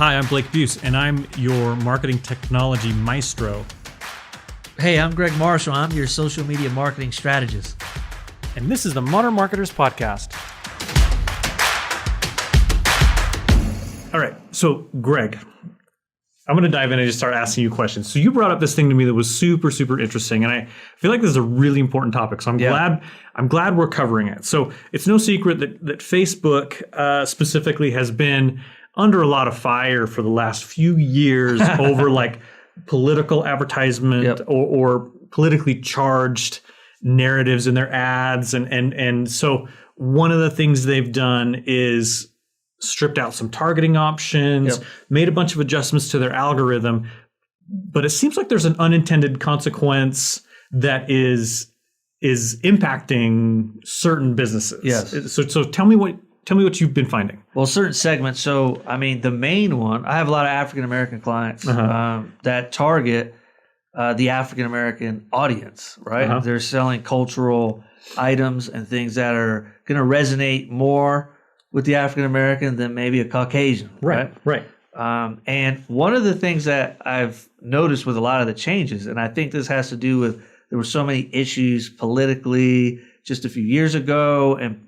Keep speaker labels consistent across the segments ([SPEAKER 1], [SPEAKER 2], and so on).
[SPEAKER 1] Hi, I'm Blake Buse, and I'm your marketing technology maestro.
[SPEAKER 2] Hey, I'm Greg Marshall. I'm your social media marketing strategist.
[SPEAKER 1] And this is the Modern Marketers Podcast. All right, so Greg, I'm going to dive in and just start asking you questions. So you brought up this thing to me that was super, super interesting, and I feel like this is a really important topic. So I'm glad we're covering it. So it's no secret that Facebook specifically has been under a lot of fire for the last few years over like political advertisement or politically charged narratives in their ads, and so one of the things they've done is stripped out some targeting options, made a bunch of adjustments to their algorithm, but it seems like there's an unintended consequence that is impacting certain businesses.
[SPEAKER 2] Yes.
[SPEAKER 1] So tell me what you've been finding.
[SPEAKER 2] Well, certain segments. So, I mean, the main one, I have a lot of African-American clients that target the African-American audience, right? They're selling cultural items and things that are going to resonate more with the African-American than maybe a Caucasian, right? And one of the things that I've noticed with a lot of the changes, and I think this has to do with there were so many issues politically just a few years ago, and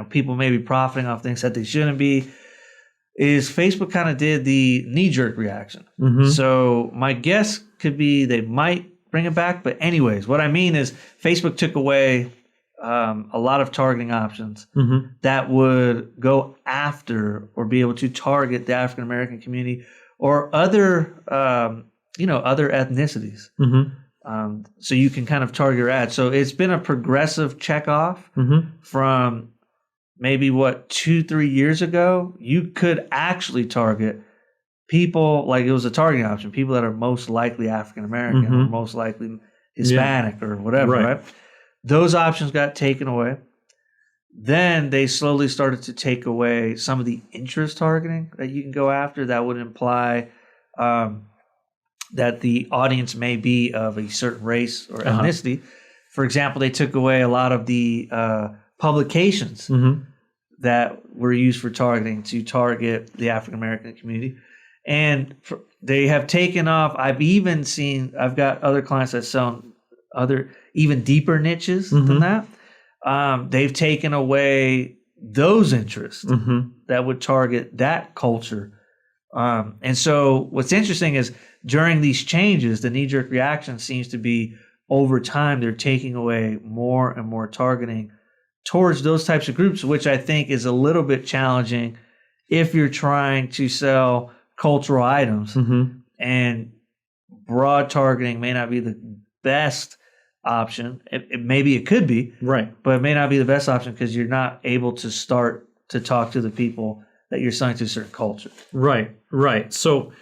[SPEAKER 2] people may be profiting off things that they shouldn't be, is Facebook kind of did the knee-jerk reaction. So my guess could be they might bring it back, but anyways, what I mean is Facebook took away a lot of targeting options that would go after or be able to target the African American community or other, other ethnicities. So you can kind of target your ad. So it's been a progressive checkoff from maybe 2-3 years ago. You could actually target people, like it was a targeting option, people that are most likely African American or most likely Hispanic or whatever, right? Those options got taken away. Then they slowly started to take away some of the interest targeting that you can go after that would imply that the audience may be of a certain race or ethnicity. For example, they took away a lot of the publications that were used for targeting to target the African-American community. And they have taken off. I've got other clients that sell other even deeper niches than that. They've taken away those interests that would target that culture. And so what's interesting is during these changes, the knee-jerk reaction seems to be over time, they're taking away more and more targeting towards those types of groups, which I think is a little bit challenging if you're trying to sell cultural items and broad targeting may not be the best option. Maybe it could be, but it may not be the best option because you're not able to start to talk to the people that you're selling to a certain culture. Right.
[SPEAKER 1] So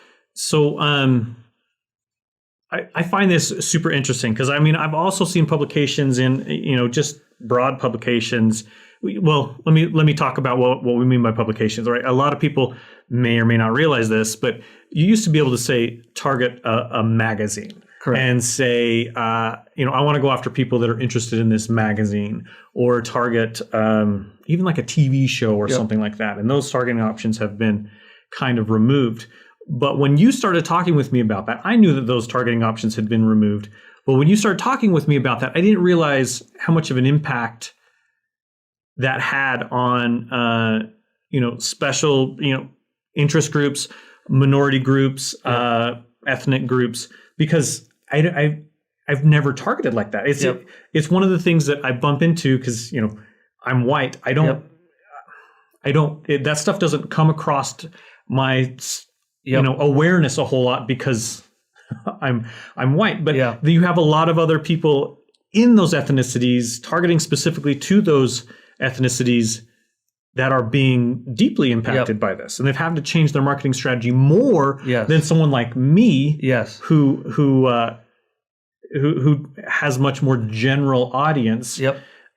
[SPEAKER 1] I find this super interesting because I've also seen publications in just broad publications. Well, let me talk about what we mean by publications. Right, a lot of people may or may not realize this, but you used to be able to say target a magazine. Correct. And say, I want to go after people that are interested in this magazine, or target even like a TV show or something like that. And those targeting options have been kind of removed. But when you started talking with me about that, I knew that those targeting options had been removed. But when you started talking with me about that, I didn't realize how much of an impact that had on, special, interest groups, minority groups, ethnic groups, because I've never targeted like that. It's one of the things that I bump into because I'm white. I don't that stuff doesn't come across my awareness a whole lot because I'm white. But you have a lot of other people in those ethnicities targeting specifically to those ethnicities that are being deeply impacted by this, and they've had to change their marketing strategy more than someone like me, who has much more general audience.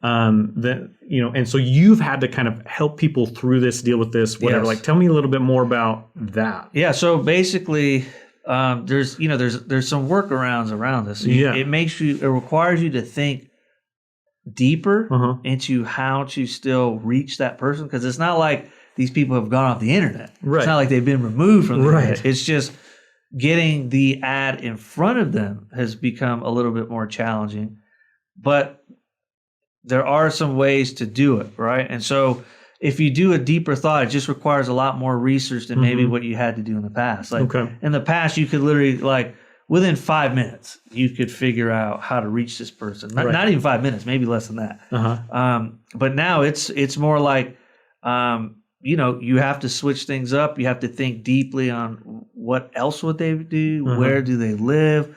[SPEAKER 1] And so you've had to kind of help people through this, deal with this, whatever. Like, tell me a little bit more about that.
[SPEAKER 2] Yeah. So basically, there's some workarounds around this. It requires you to think deeper into how to still reach that person, because it's not like these people have gone off the internet.
[SPEAKER 1] Right.
[SPEAKER 2] It's not like they've been removed from the
[SPEAKER 1] Right.
[SPEAKER 2] internet. It's just getting the ad in front of them has become a little bit more challenging. But there are some ways to do it, right? And so if you do a deeper thought, it just requires a lot more research than maybe what you had to do in the past. Like in the past, you could literally like within 5 minutes, you could figure out how to reach this person. Not even 5 minutes, maybe less than that. But now it's more like, you know, you have to switch things up. You have to think deeply on what else would they do? Where do they live?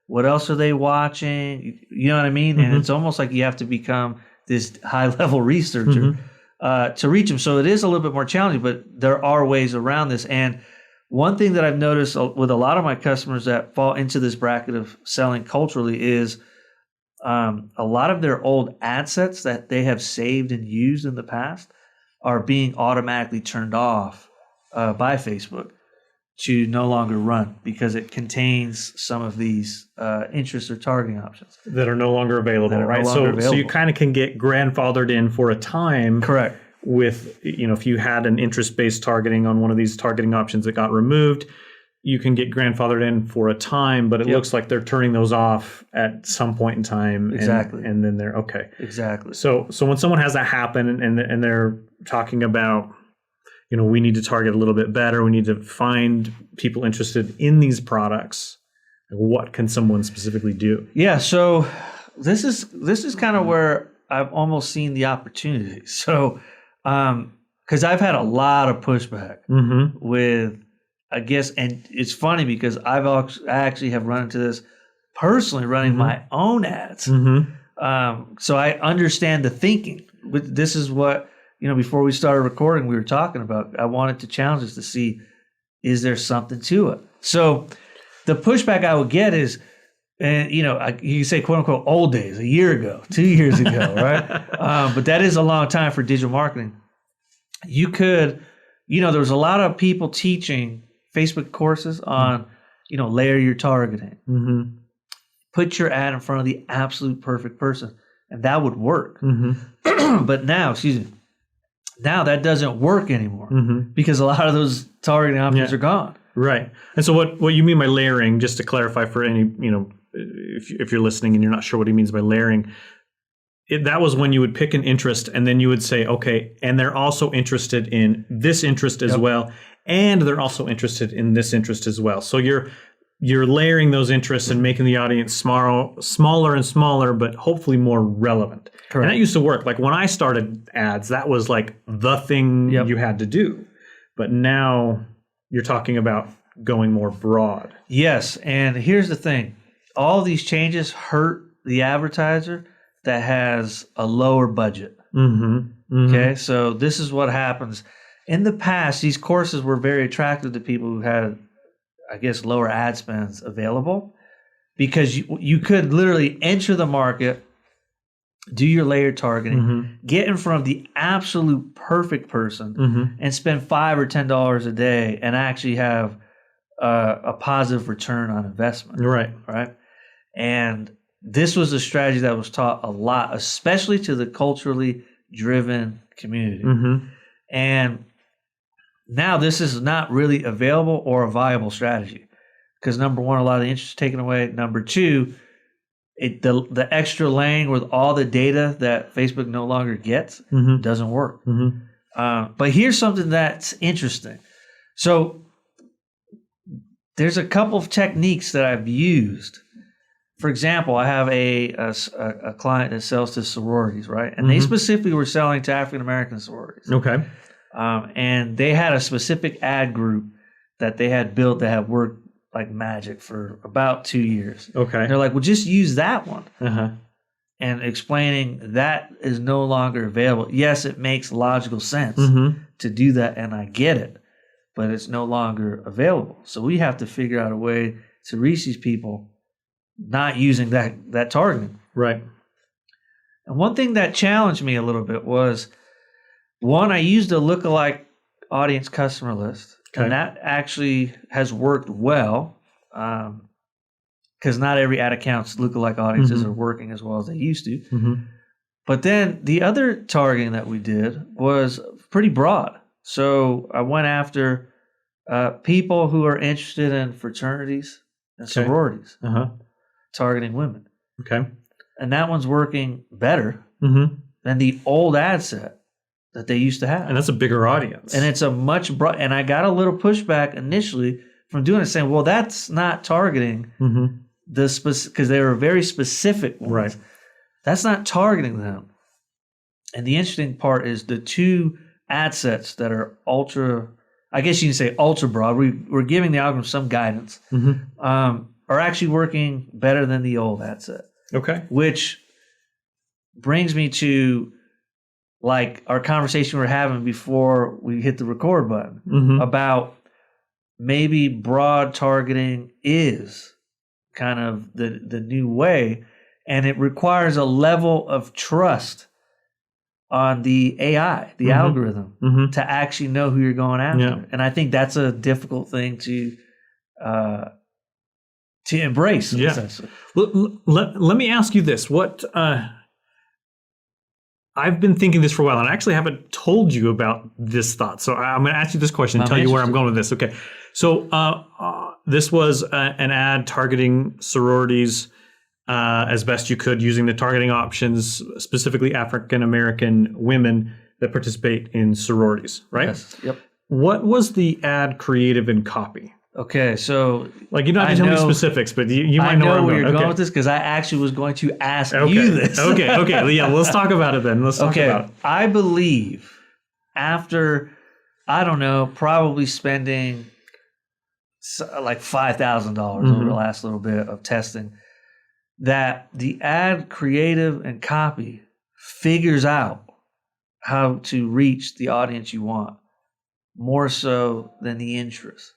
[SPEAKER 2] What else are they watching? You know what I mean? And it's almost like you have to become this high-level researcher to reach them. So it is a little bit more challenging, but there are ways around this. And one thing that I've noticed with a lot of my customers that fall into this bracket of selling culturally is a lot of their old ad sets that they have saved and used in the past are being automatically turned off by Facebook to no longer run because it contains some of these interest or targeting options
[SPEAKER 1] that are no longer available, right? So you kind of can get grandfathered in for a time.
[SPEAKER 2] Correct.
[SPEAKER 1] With, you know, if you had an interest-based targeting on one of these targeting options that got removed, you can get grandfathered in for a time, but it looks like they're turning those off at some point in time.
[SPEAKER 2] Exactly.
[SPEAKER 1] And then they're okay.
[SPEAKER 2] Exactly.
[SPEAKER 1] So when someone has that happen and they're talking about, you know, we need to target a little bit better, we need to find people interested in these products, what can someone specifically do?
[SPEAKER 2] Yeah, so this is kind of where I've almost seen the opportunity. So because I've had a lot of pushback with, I guess, and it's funny because I actually have run into this personally running my own ads. So I understand the thinking. This is what, you know, before we started recording, we were talking about. I wanted to challenge us to see, is there something to it? So the pushback I would get is, and you know, you say quote unquote old days, a year ago, 2 years ago, right? But that is a long time for digital marketing. You could, you know, there was a lot of people teaching Facebook courses on, you know, layer your targeting, put your ad in front of the absolute perfect person, and that would work. But now, now that doesn't work anymore because a lot of those targeting options are gone.
[SPEAKER 1] Right. And so what you mean by layering, just to clarify for any, you know, if you're listening and you're not sure what he means by layering, that was when you would pick an interest and then you would say, okay, and they're also interested in this interest as well, and they're also interested in this interest as well. So you're layering those interests and making the audience smaller and smaller, but hopefully more relevant. Correct. And that used to work. Like when I started ads, that was like the thing you had to do. But now you're talking about going more broad. Yes,
[SPEAKER 2] and here's the thing. All these changes hurt the advertiser that has a lower budget. Okay, so this is what happens. In the past, these courses were very attractive to people who had, I guess, lower ad spends available because you could literally enter the market, do your layered targeting, get in front of the absolute perfect person and spend $5 or $10 a day and actually have a positive return on investment. Right. And this was a strategy that was taught a lot, especially to the culturally driven community. And now this is not really available or a viable strategy because number one, a lot of the interest is taken away. Number two, the extra laying with all the data that Facebook no longer gets doesn't work. But here's something that's interesting. So there's a couple of techniques that I've used. For example, I have a client that sells to sororities, right? And they specifically were selling to African-American sororities.
[SPEAKER 1] Okay.
[SPEAKER 2] And they had a specific ad group that they had built that had worked like magic for about 2 years.
[SPEAKER 1] Okay.
[SPEAKER 2] And they're like, well, just use that one. And explaining that is no longer available. Yes, it makes logical sense to do that, and I get it, but it's no longer available. So we have to figure out a way to reach these people not using that targeting.
[SPEAKER 1] Right.
[SPEAKER 2] And one thing that challenged me a little bit was, one, I used a lookalike audience customer list. Okay. And that actually has worked well because not every ad account's lookalike audiences are working as well as they used to. But then the other targeting that we did was pretty broad. So I went after people who are interested in fraternities and sororities, targeting women.
[SPEAKER 1] Okay.
[SPEAKER 2] And that one's working better
[SPEAKER 1] Mm-hmm.
[SPEAKER 2] than the old ad set that they used to have.
[SPEAKER 1] And that's a bigger audience.
[SPEAKER 2] And it's a much broad. And I got a little pushback initially from doing it, saying, well, that's not targeting the because they were very specific ones.
[SPEAKER 1] Right.
[SPEAKER 2] That's not targeting them. And the interesting part is the two ad sets that are ultra, I guess you can say ultra broad, we're giving the algorithm some guidance, are actually working better than the old ad set.
[SPEAKER 1] Okay.
[SPEAKER 2] Which brings me to like our conversation we were having before we hit the record button about maybe broad targeting is kind of the new way, and it requires a level of trust on the AI, the algorithm, to actually know who you're going after.
[SPEAKER 1] Yeah.
[SPEAKER 2] And I think that's a difficult thing to embrace.
[SPEAKER 1] Yeah.
[SPEAKER 2] Essentially.
[SPEAKER 1] Let me ask you this. What I've been thinking this for a while, and I actually haven't told you about this thought. So I'm going to ask you this question and tell you where I'm going with this. Okay. So this was an ad targeting sororities as best you could using the targeting options, specifically African-American women that participate in sororities, right?
[SPEAKER 2] Yes. Yep.
[SPEAKER 1] What was the ad creative and copy?
[SPEAKER 2] Okay, so
[SPEAKER 1] like you don't have to tell me specifics, but you might know
[SPEAKER 2] where you're going with this because I actually was going to ask you this.
[SPEAKER 1] Okay, yeah, let's talk about it then. Let's talk about it.
[SPEAKER 2] I believe after, I don't know, probably spending like $5,000 over the last little bit of testing, that the ad creative and copy figures out how to reach the audience you want more so than the interest.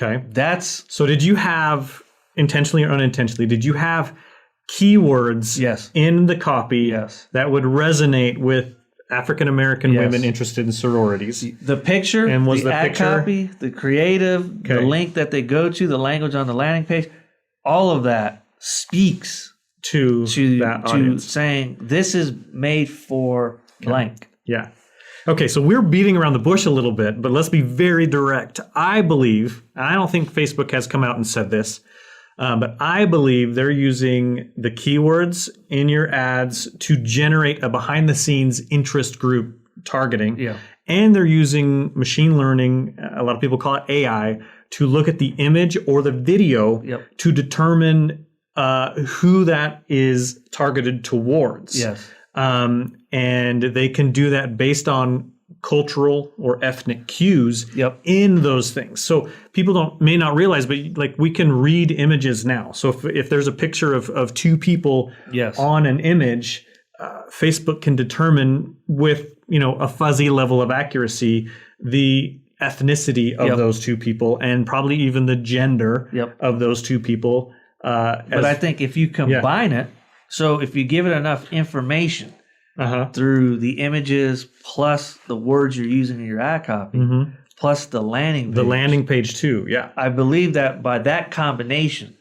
[SPEAKER 1] Okay.
[SPEAKER 2] So
[SPEAKER 1] did you have, intentionally or unintentionally, did you have keywords in the copy that would resonate with African-American women interested in sororities?
[SPEAKER 2] The picture, and was the ad
[SPEAKER 1] picture
[SPEAKER 2] copy, the creative, the link that they go to, the language on the landing page, all of that speaks
[SPEAKER 1] to that audience,
[SPEAKER 2] saying this is made for blank.
[SPEAKER 1] Yeah. Okay, so we're beating around the bush a little bit, but let's be very direct. I believe, and I don't think Facebook has come out and said this, but I believe they're using the keywords in your ads to generate a behind-the-scenes interest group targeting.
[SPEAKER 2] Yeah.
[SPEAKER 1] And they're using machine learning, a lot of people call it AI, to look at the image or the video to determine who that is targeted towards.
[SPEAKER 2] Yes.
[SPEAKER 1] And they can do that based on cultural or ethnic cues in those things. So people may not realize, but like we can read images now. So if there's a picture of two people on an image, Facebook can determine with a fuzzy level of accuracy the ethnicity of those two people and probably even the gender of those two people.
[SPEAKER 2] But I think if you combine it, so if you give it enough information through the images plus the words you're using in your ad copy, plus the landing page.
[SPEAKER 1] The landing page too,
[SPEAKER 2] I believe that by that combination,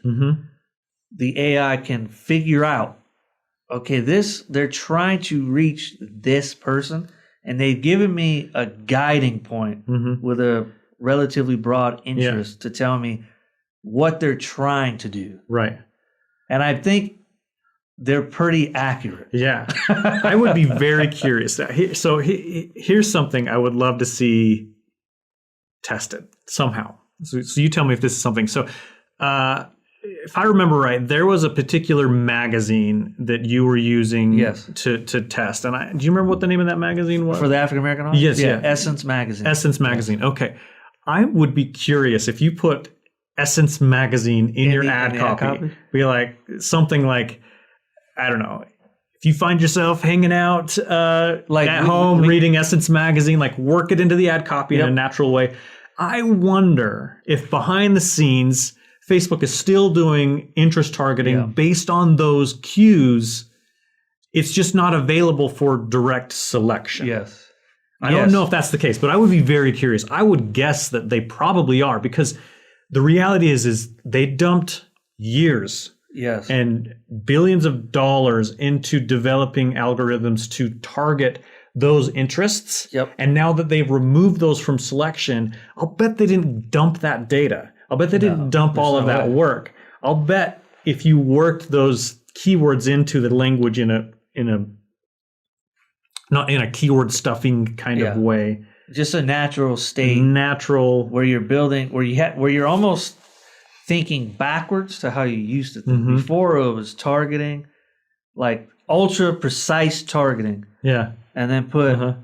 [SPEAKER 2] the AI can figure out, okay, they're trying to reach this person, and they've given me a guiding point with a relatively broad interest to tell me what they're trying to do.
[SPEAKER 1] Right.
[SPEAKER 2] And I think they're pretty accurate.
[SPEAKER 1] Yeah. I would be very curious. So here's something I would love to see tested somehow. So you tell me if this is something. So if I remember right, there was a particular magazine that you were using to test. And do you remember what the name of that magazine was?
[SPEAKER 2] For the African-American audience?
[SPEAKER 1] Yes. Yeah.
[SPEAKER 2] Essence Magazine.
[SPEAKER 1] Essence Magazine. Yes. Okay. I would be curious if you put Essence Magazine in your ad copy. Be like something like, I don't know, if you find yourself hanging out at home reading Essence Magazine, like work it into the ad copy in a natural way. I wonder if behind the scenes, Facebook is still doing interest targeting based on those cues. It's just not available for direct selection.
[SPEAKER 2] Yes.
[SPEAKER 1] I don't know if that's the case, but I would be very curious. I would guess that they probably are, because the reality is they dumped years and billions of dollars into developing algorithms to target those interests.
[SPEAKER 2] Yep.
[SPEAKER 1] And now that they've removed those from selection, I'll bet they didn't dump that data. I'll bet they didn't dump all of that work. I'll bet if you worked those keywords into the language in a not in a keyword stuffing kind of way,
[SPEAKER 2] just a natural state,
[SPEAKER 1] where
[SPEAKER 2] you're building, where you're almost thinking backwards to how you used to think. Before it was targeting, like ultra precise targeting, and then put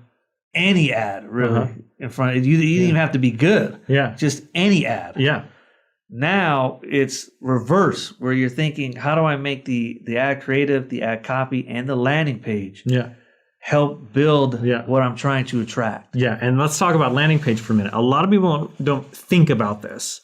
[SPEAKER 2] any ad really in front of you. You didn't even have to be good, just any ad. Now it's reverse, where you're thinking, how do I make the ad creative, the ad copy, and the landing page help build what I'm trying to attract?
[SPEAKER 1] And let's talk about landing page for a minute. A lot of people don't think about this,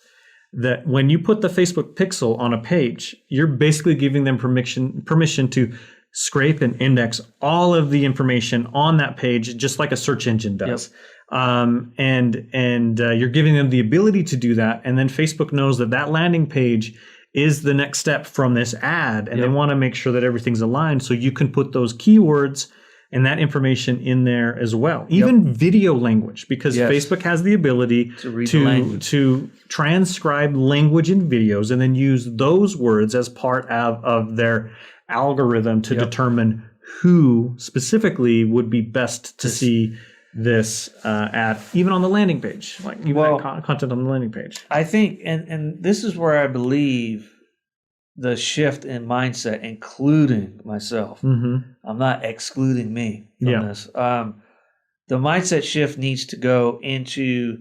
[SPEAKER 1] that when you put the Facebook pixel on a page, you're basically giving them permission to scrape and index all of the information on that page, just like a search engine does. You're giving them the ability to do that, and then Facebook knows that landing page is the next step from this ad, and they want to make sure that everything's aligned, so you can put those keywords and that information in there as well. Even video language, because Facebook has the ability to transcribe language in videos and then use those words as part of their algorithm to determine who specifically would be best to see this ad, even on the landing page, like content on the landing page.
[SPEAKER 2] I think, and this is where I believe the shift in mindset, including myself. I'm not excluding me from this. The mindset shift needs to go into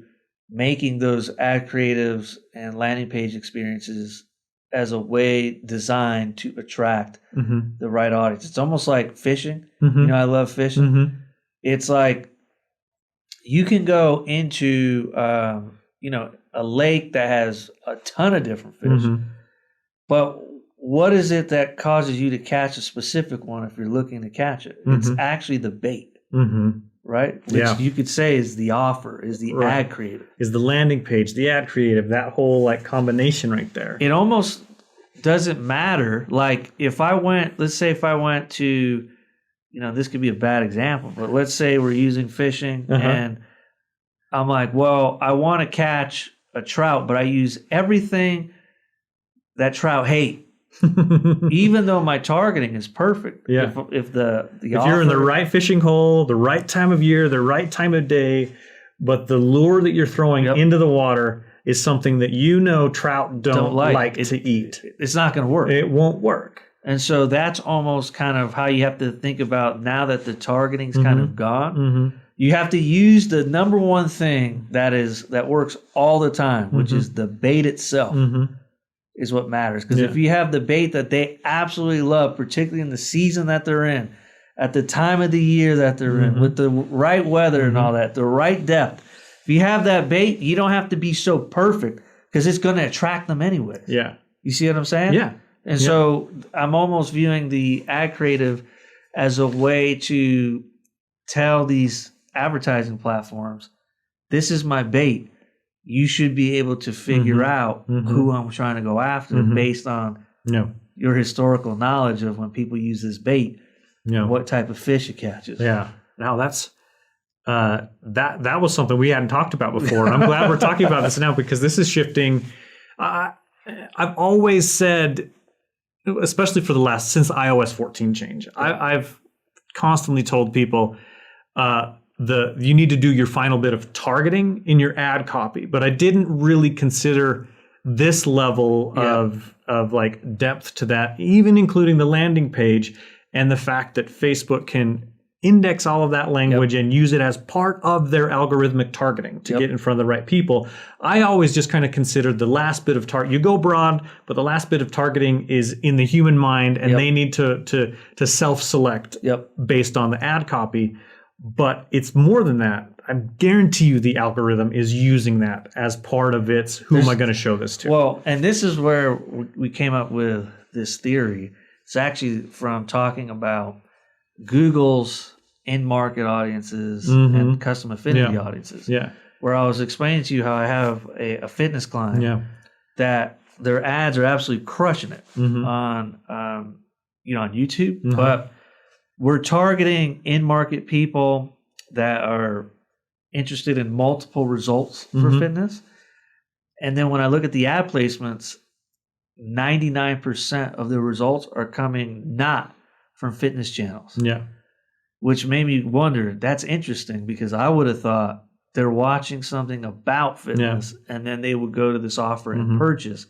[SPEAKER 2] making those ad creatives and landing page experiences as a way designed to attract the right audience. It's almost like fishing. I love fishing. It's like you can go into a lake that has a ton of different fish, but what is it that causes you to catch a specific one if you're looking to catch it? It's actually the bait, right? Which you could say is the offer, is the ad creative.
[SPEAKER 1] Is the landing page, the ad creative, that whole combination right there.
[SPEAKER 2] It almost doesn't matter. Like let's say if I went to, this could be a bad example, but let's say we're using fishing and I'm like, well, I want to catch a trout, but I use everything that trout hate. Even though my targeting is perfect. If you're in the right fishing hole, the right time of year, the right time of day, but the lure that you're throwing into the water is something that trout don't like to eat, it's not going to work.
[SPEAKER 1] It won't work.
[SPEAKER 2] And so that's almost kind of how you have to think about, now that the targeting's kind of gone. You have to use the number one thing that works all the time, which is the bait itself. Is what matters. Because if you have the bait that they absolutely love, particularly in the season that they're in, at the time of the year that they're in, with the right weather and all that, the right depth, if you have that bait, you don't have to be so perfect, because it's going to attract them anyway. You see what I'm saying? And so I'm almost viewing the ad creative as a way to tell these advertising platforms, this is my bait. You should be able to figure out who I'm trying to go after based on your historical knowledge of when people use this bait, what type of fish it catches.
[SPEAKER 1] Now that's that was something we hadn't talked about before. And I'm glad we're talking about this now, because this is shifting. I've always said, especially since iOS 14 change, I've constantly told people, you need to do your final bit of targeting in your ad copy, but I didn't really consider this level of depth to that, even including the landing page and the fact that Facebook can index all of that language and use it as part of their algorithmic targeting to get in front of the right people. I always just kind of considered the last bit of you go broad, but the last bit of targeting is in the human mind, and they need to self-select based on the ad copy. But it's more than that. I guarantee you the algorithm is using that as part of its who am I going to show this to?
[SPEAKER 2] Well, and this is where we came up with this theory. It's actually from talking about Google's in-market audiences and custom affinity audiences. Where I was explaining to you how I have a fitness client that their ads are absolutely crushing it on YouTube. But we're targeting in-market people that are interested in multiple results for fitness. And then when I look at the ad placements, 99% of the results are coming not from fitness channels.
[SPEAKER 1] Yeah.
[SPEAKER 2] Which made me wonder, that's interesting, because I would have thought they're watching something about fitness and then they would go to this offer and purchase.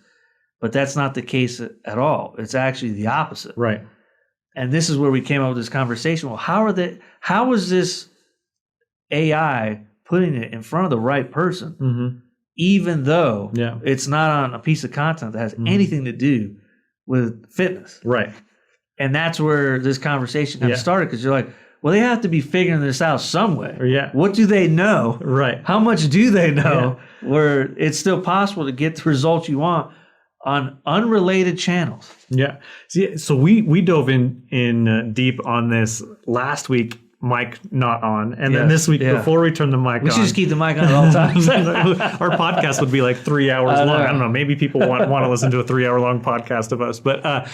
[SPEAKER 2] But that's not the case at all. It's actually the opposite.
[SPEAKER 1] Right.
[SPEAKER 2] And this is where we came up with this conversation. Well, how is this AI putting it in front of the right person, even though it's not on a piece of content that has anything to do with fitness?
[SPEAKER 1] Right.
[SPEAKER 2] And that's where this conversation kind of started, because you're like, well, they have to be figuring this out some way.
[SPEAKER 1] Yeah.
[SPEAKER 2] What do they know?
[SPEAKER 1] Right.
[SPEAKER 2] How much do they know where it's still possible to get the results you want on unrelated channels?
[SPEAKER 1] Yeah. So we dove in deep on this last week, mic not on. And then this week, before we turned the mic on.
[SPEAKER 2] We should just keep the mic on at all times.
[SPEAKER 1] Our podcast would be like 3 hours long. I don't know. Maybe people want to listen to a 3 hour long podcast of us. But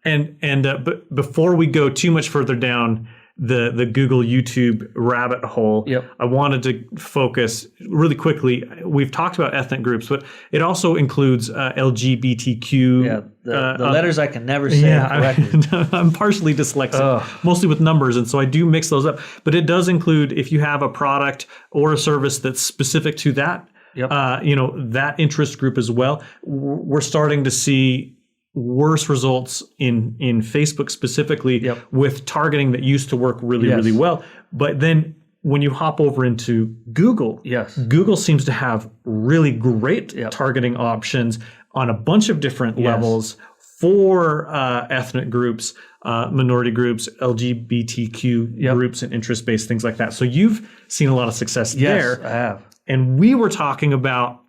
[SPEAKER 1] but before we go too much further down the Google YouTube rabbit hole, I wanted to focus really quickly. We've talked about ethnic groups, but it also includes LGBTQ.
[SPEAKER 2] Yeah, the letters I can never say correctly.
[SPEAKER 1] I'm partially dyslexic, mostly with numbers, and so I do mix those up. But it does include, if you have a product or a service that's specific to that, that interest group as well. We're starting to see worse results in Facebook specifically with targeting that used to work really well. But then when you hop over into Google, Google seems to have really great targeting options on a bunch of different levels for ethnic groups, minority groups, LGBTQ groups, and interest-based things like that. So you've seen a lot of success there.
[SPEAKER 2] Yes, I have.
[SPEAKER 1] And we were talking about,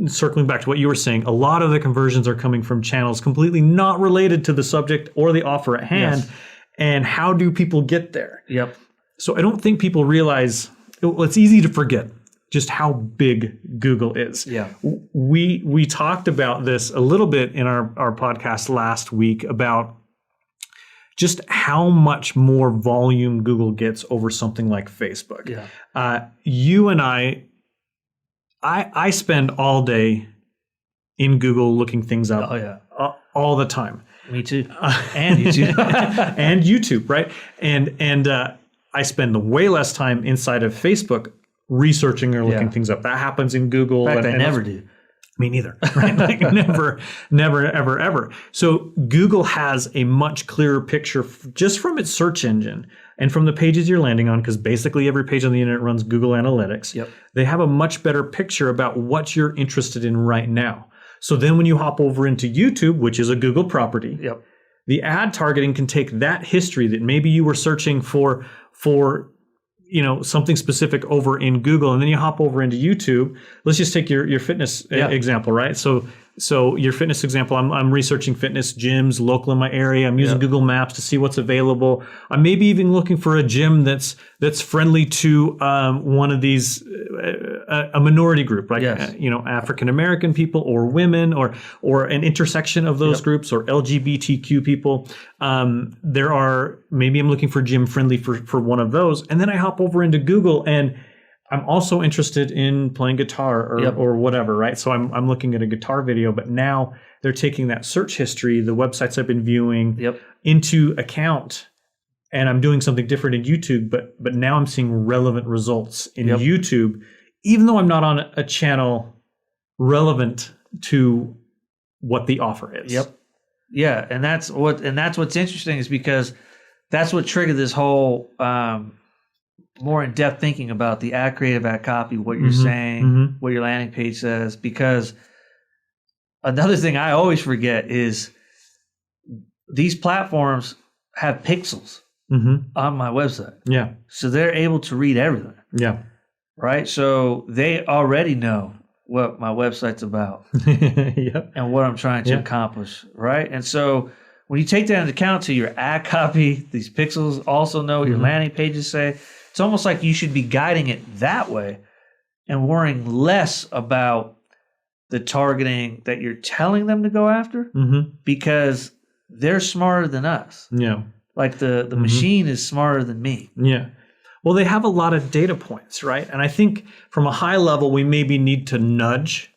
[SPEAKER 1] circling back to what you were saying, a lot of the conversions are coming from channels completely not related to the subject or the offer at hand. And how do people get there? So I don't think people realize, it's easy to forget just how big Google is. We talked about this a little bit in our podcast last week about just how much more volume Google gets over something like Facebook. You and I spend all day in Google looking things up all the time.
[SPEAKER 2] Me too. And YouTube.
[SPEAKER 1] And YouTube, right? And I spend way less time inside of Facebook researching or looking things up. That happens in Google.
[SPEAKER 2] In fact, I never do.
[SPEAKER 1] Me neither. Right? Like never, ever. So Google has a much clearer picture just from its search engine and from the pages you're landing on, because basically every page on the internet runs Google Analytics. They have a much better picture about what you're interested in right now. So then when you hop over into YouTube, which is a Google property, the ad targeting can take that history that maybe you were searching for something specific over in Google, and then you hop over into YouTube. Let's just take your fitness example, right? So your fitness example, I'm researching fitness gyms local in my area. I'm using Google Maps to see what's available. I'm maybe even looking for a gym that's friendly to one of these a minority group, like African American people or women or an intersection of those groups, or LGBTQ people. Maybe I'm looking for gym friendly for one of those, and then I hop over into Google and I'm also interested in playing guitar or whatever, right? So I'm looking at a guitar video, but now they're taking that search history, the websites I've been viewing, into account, and I'm doing something different in YouTube, but now I'm seeing relevant results in YouTube, even though I'm not on a channel relevant to what the offer is.
[SPEAKER 2] Yeah, and that's what's interesting, is because that's what triggered this whole more in-depth thinking about the ad creative, ad copy, what you're saying, what your landing page says. Because another thing I always forget is these platforms have pixels on my website. So they're able to read everything. Right? So they already know what my website's about and what I'm trying to accomplish. Right? And so when you take that into account to your ad copy, these pixels also know what your landing pages say. It's almost like you should be guiding it that way and worrying less about the targeting that you're telling them to go after, because they're smarter than us. Like the machine is smarter than me.
[SPEAKER 1] Yeah. Well, they have a lot of data points, right? And I think from a high level, we maybe need to nudge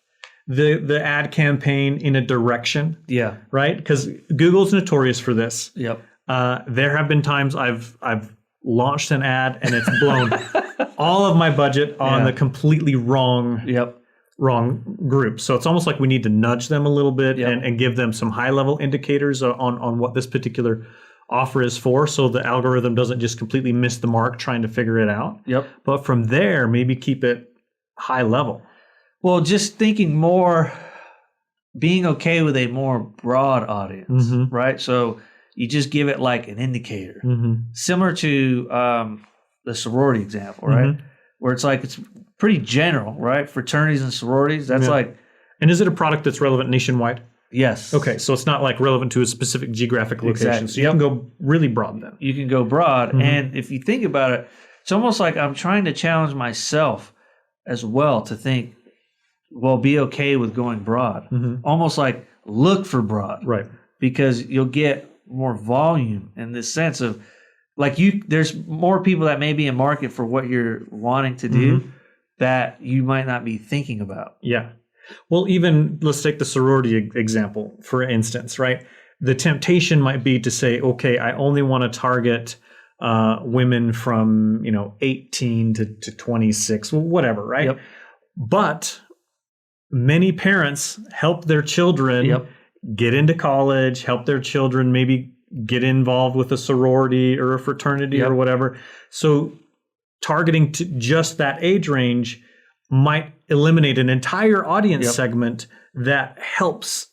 [SPEAKER 1] the ad campaign in a direction.
[SPEAKER 2] Yeah.
[SPEAKER 1] Right? Because Google's notorious for this.
[SPEAKER 2] Yep.
[SPEAKER 1] There have been times I've launched an ad and it's blown all of my budget on the completely wrong group. So it's almost like we need to nudge them a little bit and give them some high level indicators on what this particular offer is for, so the algorithm doesn't just completely miss the mark trying to figure it out.
[SPEAKER 2] Yep.
[SPEAKER 1] But from there, maybe keep it high level.
[SPEAKER 2] Well, just thinking more, being okay with a more broad audience, right? So you just give it like an indicator, similar to the sorority example, right? Where it's like it's pretty general, right? Fraternities and sororities. That's like.
[SPEAKER 1] And is it a product that's relevant nationwide?
[SPEAKER 2] Yes.
[SPEAKER 1] Okay, so it's not like relevant to a specific geographic location.
[SPEAKER 2] Exactly.
[SPEAKER 1] So you can go really broad then.
[SPEAKER 2] You can go broad. And if you think about it, it's almost like I'm trying to challenge myself as well to think, well, be okay with going broad. Almost like look for broad.
[SPEAKER 1] Right.
[SPEAKER 2] Because you'll get more volume in this sense of like there's more people that may be in market for what you're wanting to do that you might not be thinking about.
[SPEAKER 1] Yeah. Well, even let's take the sorority example, for instance, right? The temptation might be to say, okay, I only want to target women from, 18 to 26, whatever, right?
[SPEAKER 2] Yep.
[SPEAKER 1] But many parents help their children get into college, help their children maybe get involved with a sorority or a fraternity or whatever. So targeting to just that age range might eliminate an entire audience segment that helps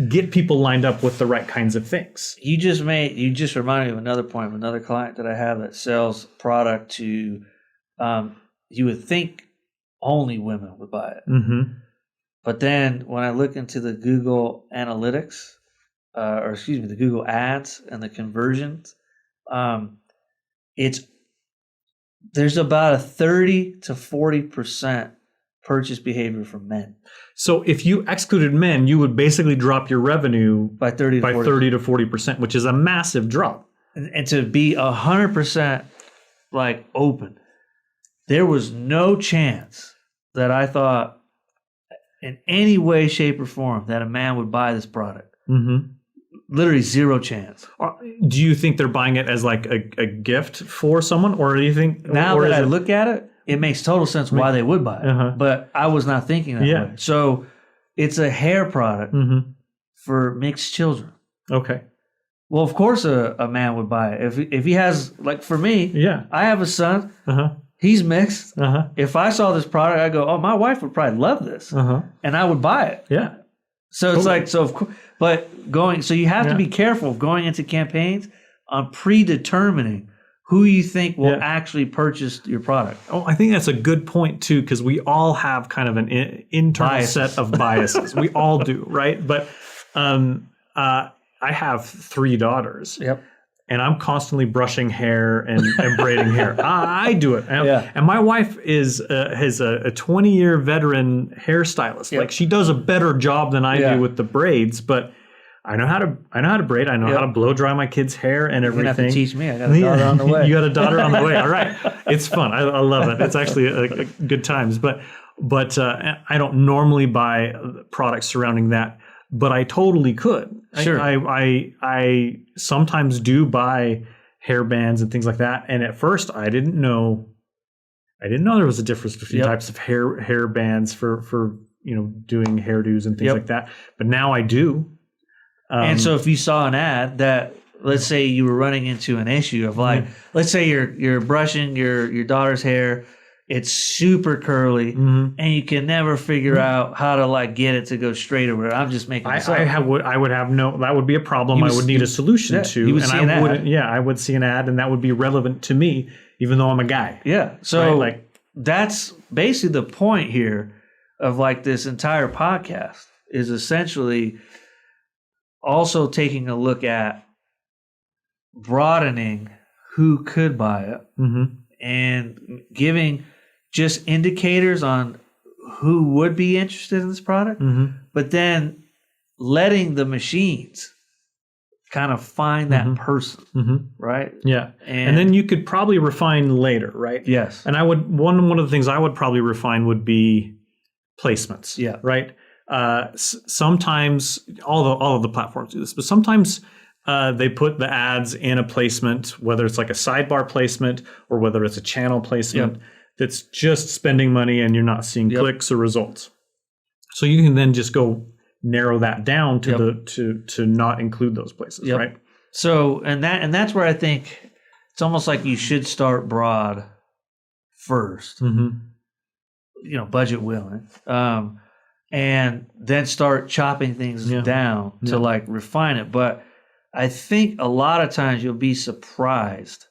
[SPEAKER 1] get people lined up with the right kinds of things.
[SPEAKER 2] You just reminded me of another point of another client that I have that sells product to, you would think only women would buy it. But then when I look into the Google analytics, the Google ads and the conversions, there's about a 30 to 40% purchase behavior from men.
[SPEAKER 1] So if you excluded men, you would basically drop your revenue
[SPEAKER 2] by 30 to
[SPEAKER 1] 40%, which is a massive drop.
[SPEAKER 2] And to be 100% like open, there was no chance that I thought in any way, shape, or form that a man would buy this product. Literally zero chance.
[SPEAKER 1] Do you think they're buying it as like a gift for someone, or do you think
[SPEAKER 2] now that I look at it, it makes total sense why they would buy it. But I was not thinking that way. So it's a hair product for mixed children.
[SPEAKER 1] Okay.
[SPEAKER 2] Well, of course a man would buy it. If he has, like for me, I have a son. He's mixed. If I saw this product, I go, oh, my wife would probably love this. And I would buy it.
[SPEAKER 1] Yeah.
[SPEAKER 2] So it's like, so of course, but so you have to be careful of going into campaigns on predetermining who you think will actually purchase your product.
[SPEAKER 1] Oh, I think that's a good point too, because we all have kind of an internal set of biases. We all do, right? But I have 3 daughters. And I'm constantly brushing hair and braiding hair. I do it. And my wife is a 20-year veteran hairstylist. Like she does a better job than I do with the braids, but I know how to braid. I know how to blow dry my kids' hair and everything.
[SPEAKER 2] You have to teach me. I got a daughter on the way.
[SPEAKER 1] You got a daughter on the way. All right. It's fun. I love it. It's actually a good times. But I don't normally buy products surrounding that. But I totally could.
[SPEAKER 2] Sure.
[SPEAKER 1] I sometimes do buy hair bands and things like that. And at first I didn't know there was a difference between types of hair bands for doing hairdos and things like that. But now I do.
[SPEAKER 2] And so if you saw an ad that, let's say you were running into an issue of like, let's say you're brushing your daughter's hair, it's super curly, and you can never figure out how to like get it to go straight over it. I'm just making this up.
[SPEAKER 1] I would have that would be a problem. I would need a solution to.
[SPEAKER 2] You would see an ad.
[SPEAKER 1] I would see an ad, and that would be relevant to me, even though I'm a guy.
[SPEAKER 2] Yeah. So that's basically the point here of like this entire podcast is essentially also taking a look at broadening who could buy it and giving just indicators on who would be interested in this product, but then letting the machines kind of find that person, right?
[SPEAKER 1] Yeah. And then you could probably refine later, right?
[SPEAKER 2] Yes.
[SPEAKER 1] And I would one of the things I would probably refine would be placements.
[SPEAKER 2] Yeah.
[SPEAKER 1] Right. Sometimes all of the platforms do this, but sometimes they put the ads in a placement, whether it's like a sidebar placement or whether it's a channel placement that's just spending money and you're not seeing clicks or results. So you can then just go narrow that down to to not include those places, right?
[SPEAKER 2] So and that's where I think it's almost like you should start broad first, budget willing, and then start chopping things down to like refine it. But I think a lot of times you'll be surprised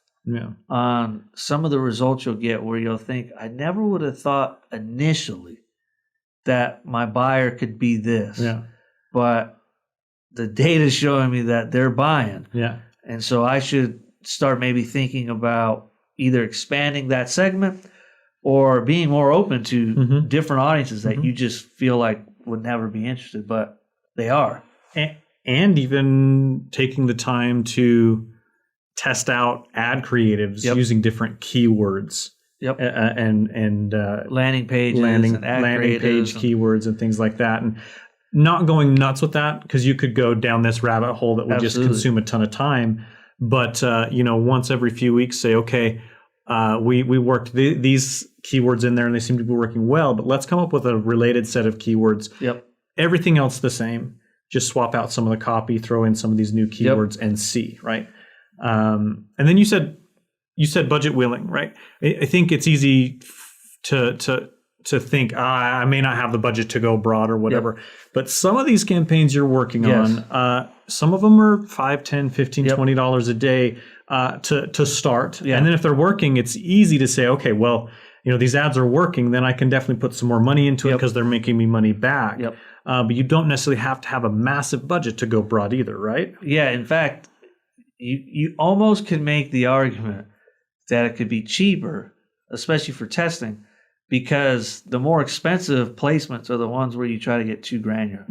[SPEAKER 2] on some of the results you'll get where you'll think, I never would have thought initially that my buyer could be this. Yeah. But the data is showing me that they're buying. Yeah. And so I should start maybe thinking about either expanding that segment or being more open to different audiences that you just feel like would never be interested, but they are.
[SPEAKER 1] And even taking the time to test out ad creatives using different keywords. And
[SPEAKER 2] landing pages, and
[SPEAKER 1] landing page keywords and things like that, and not going nuts with that because you could go down this rabbit hole that would just consume a ton of time. But once every few weeks, say, okay, we worked these keywords in there and they seem to be working well, but let's come up with a related set of keywords. Yep. Everything else the same. Just swap out some of the copy, throw in some of these new keywords, and see, right? And then you said budget willing, right? I think it's easy to think I may not have the budget to go broad or whatever, but some of these campaigns you're working on, some of them are $5, $10, $15, $20 a day to start, and then if they're working, it's easy to say, okay, well, these ads are working, then I can definitely put some more money into it because they're making me money back. But you don't necessarily have to have a massive budget to go broad either, right? Yeah,
[SPEAKER 2] in fact, you almost can make the argument that it could be cheaper, especially for testing, because the more expensive placements are the ones where you try to get too granular.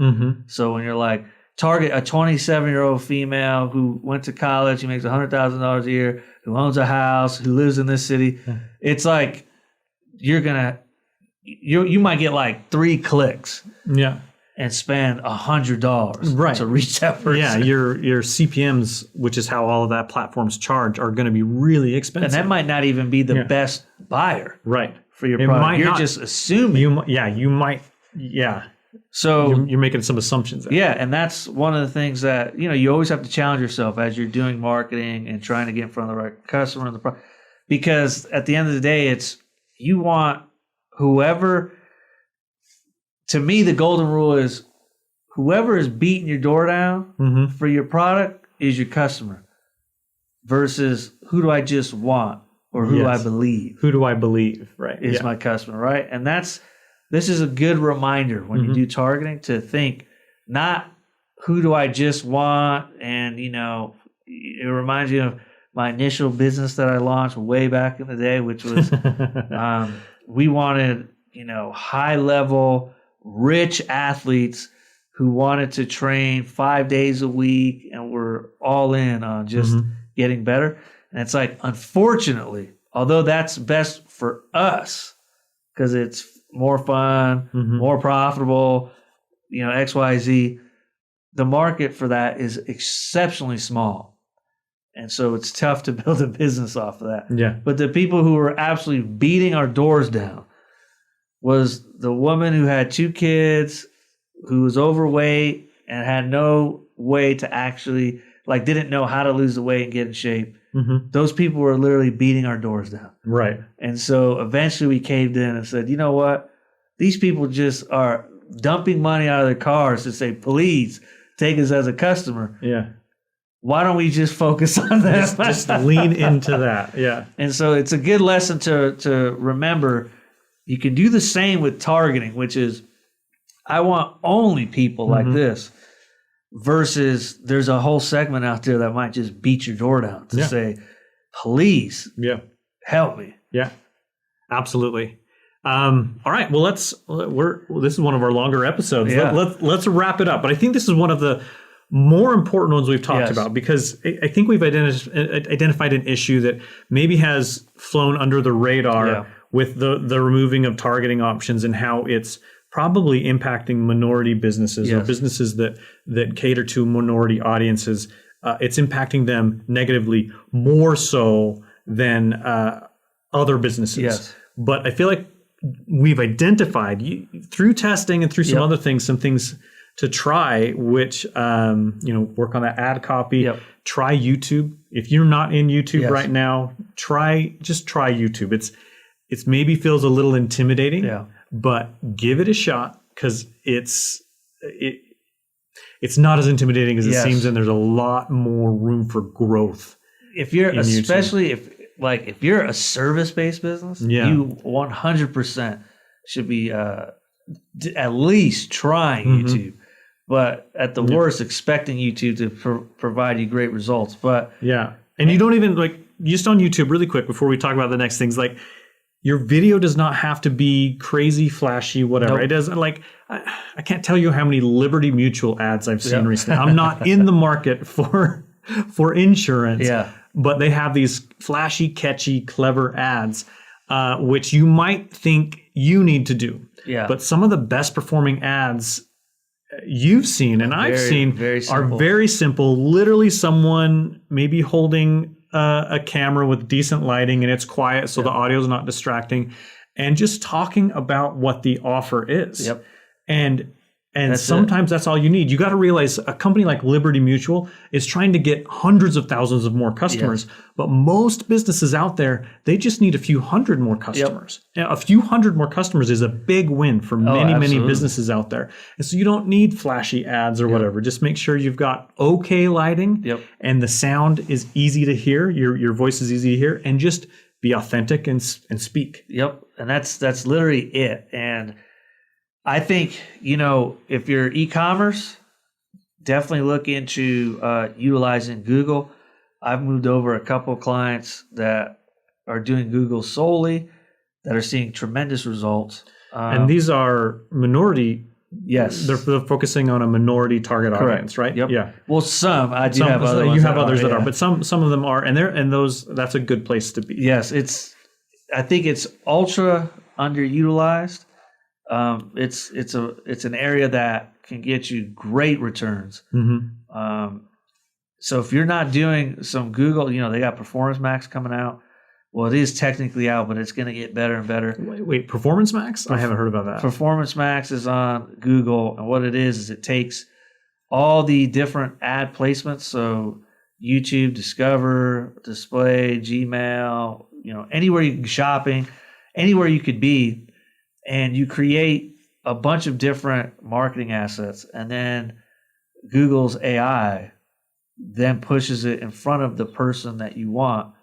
[SPEAKER 2] So when you're like, target a 27-year-old female who went to college, who makes $100,000 a year, who owns a house, who lives in this city, it's like you might get like 3 clicks. Yeah. And spend $100 to reach that person.
[SPEAKER 1] Yeah, your CPMs, which is how all of that platforms charge, are going to be really expensive.
[SPEAKER 2] And that might not even be the best buyer, for your product. You're just assuming.
[SPEAKER 1] You might. So you're making some assumptions.
[SPEAKER 2] And that's one of the things that you always have to challenge yourself as you're doing marketing and trying to get in front of the right customer and because at the end of the day, it's you want whoever. To me, the golden rule is whoever is beating your door down for your product is your customer versus who do I just want or who do I believe.
[SPEAKER 1] Who do I believe, right?
[SPEAKER 2] Is my customer, right? And this is a good reminder when you do targeting to think not who do I just want, and it reminds you of my initial business that I launched way back in the day, which was we wanted, high level rich athletes who wanted to train 5 days a week and were all in on just getting better. And it's like, unfortunately, although that's best for us because it's more fun, more profitable, XYZ, the market for that is exceptionally small. And so it's tough to build a business off of that. Yeah. But the people who were absolutely beating our doors down was the woman who had 2 kids, who was overweight and had no way to actually, didn't know how to lose the weight and get in shape. Those people were literally beating our doors down. Right. And so eventually we caved in and said, you know what? These people just are dumping money out of their cars to say, please take us as a customer. Yeah. Why don't we just focus on that?
[SPEAKER 1] Just lean into that. Yeah.
[SPEAKER 2] And so it's a good lesson to remember. You can do the same with targeting, which is I want only people like this versus there's a whole segment out there that might just beat your door down to say, please help me.
[SPEAKER 1] Yeah, absolutely. All right. Well, this is one of our longer episodes. Let's wrap it up. But I think this is one of the more important ones we've talked
[SPEAKER 2] Yes.
[SPEAKER 1] about, because I think we've identified an issue that maybe has flown under the radar with the removing of targeting options and how it's probably impacting minority businesses or businesses that cater to minority audiences. It's impacting them negatively more so than other businesses.
[SPEAKER 2] Yes.
[SPEAKER 1] But I feel like we've identified through testing and through some other things, some things to try, which, work on that ad copy, try YouTube. If you're not in YouTube right now, just try YouTube. It's maybe feels a little intimidating, but give it a shot, because it's not as intimidating as it seems. And there's a lot more room for growth.
[SPEAKER 2] If you're, especially if you're a service-based business, you 100% should be at least trying YouTube. But at the worst, expecting YouTube to provide you great results. But
[SPEAKER 1] and you don't even just on YouTube really quick before we talk about the next things, your video does not have to be crazy, flashy, whatever. Nope. It doesn't I can't tell you how many Liberty Mutual ads I've seen recently. I'm not in the market for insurance, but they have these flashy, catchy, clever ads, which you might think you need to do. But some of the best performing ads you've seen and I've seen are very simple. Literally someone maybe holding a camera with decent lighting and it's quiet, so the audio is not distracting, and just talking about what the offer is. And sometimes that's all you need. You got to realize a company like Liberty Mutual is trying to get hundreds of thousands of more customers, but most businesses out there, they just need a few hundred more customers. A few hundred more customers is a big win for many businesses out there. And so you don't need flashy ads or whatever. Just make sure you've got okay lighting and the sound is easy to hear. Your voice is easy to hear, and just be authentic and speak.
[SPEAKER 2] And that's literally it. And I think, if you're e-commerce, definitely look into utilizing Google. I've moved over a couple of clients that are doing Google solely that are seeing tremendous results.
[SPEAKER 1] And these are minority. Yes. They're focusing on a minority target audience, right?
[SPEAKER 2] Yeah. Well, some. I do have other ones.
[SPEAKER 1] You have others that are, but some of them are, and that's a good place to be.
[SPEAKER 2] Yes. I think it's ultra underutilized. It's an area that can get you great returns. So if you're not doing some Google, they got Performance Max coming out. Well, it is technically out, but it's going to get better and better.
[SPEAKER 1] Wait, Performance Max? I haven't heard about that.
[SPEAKER 2] Performance Max is on Google, and what it is it takes all the different ad placements. So YouTube, Discover, Display, Gmail, anywhere you can shopping, anywhere you could be. And you create a bunch of different marketing assets, and then Google's AI then pushes it in front of the person that you want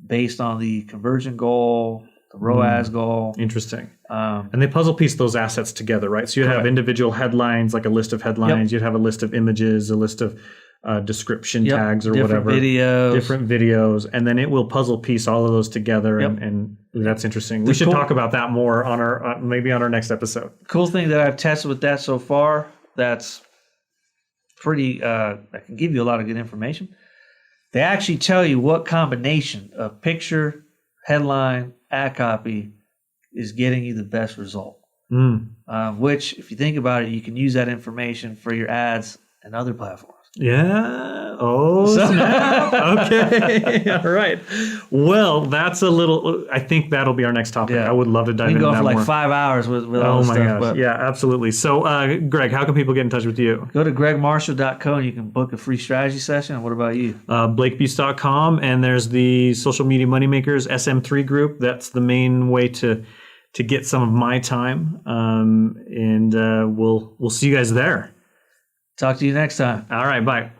[SPEAKER 2] based on the conversion goal, the ROAS goal.
[SPEAKER 1] Interesting. And they puzzle piece those assets together, right? So you'd have individual headlines, like a list of headlines. You'd have a list of images, a list of description tags or
[SPEAKER 2] different
[SPEAKER 1] whatever.
[SPEAKER 2] Different
[SPEAKER 1] videos. And then it will puzzle piece all of those together. And that's interesting. We should talk about that more on our maybe on our next episode.
[SPEAKER 2] Cool thing that I've tested with that so far, that's pretty, that can give you a lot of good information. They actually tell you what combination of picture, headline, ad copy is getting you the best result. Which, if you think about it, you can use that information for your ads and other platforms.
[SPEAKER 1] Yeah. Oh, snap. Okay. All right. Well, that's I think that'll be our next topic. I would love to dive into that more.
[SPEAKER 2] We can go for 5 hours with all this stuff. Oh, my gosh.
[SPEAKER 1] Yeah, absolutely. So, Greg, how can people get in touch with you?
[SPEAKER 2] Go to gregmarshall.co and you can book a free strategy session. And what about you?
[SPEAKER 1] BlakeBeast.com. And there's the Social Media Moneymakers SM3 group. That's the main way to get some of my time. And we'll see you guys there.
[SPEAKER 2] Talk to you next time.
[SPEAKER 1] All right. Bye.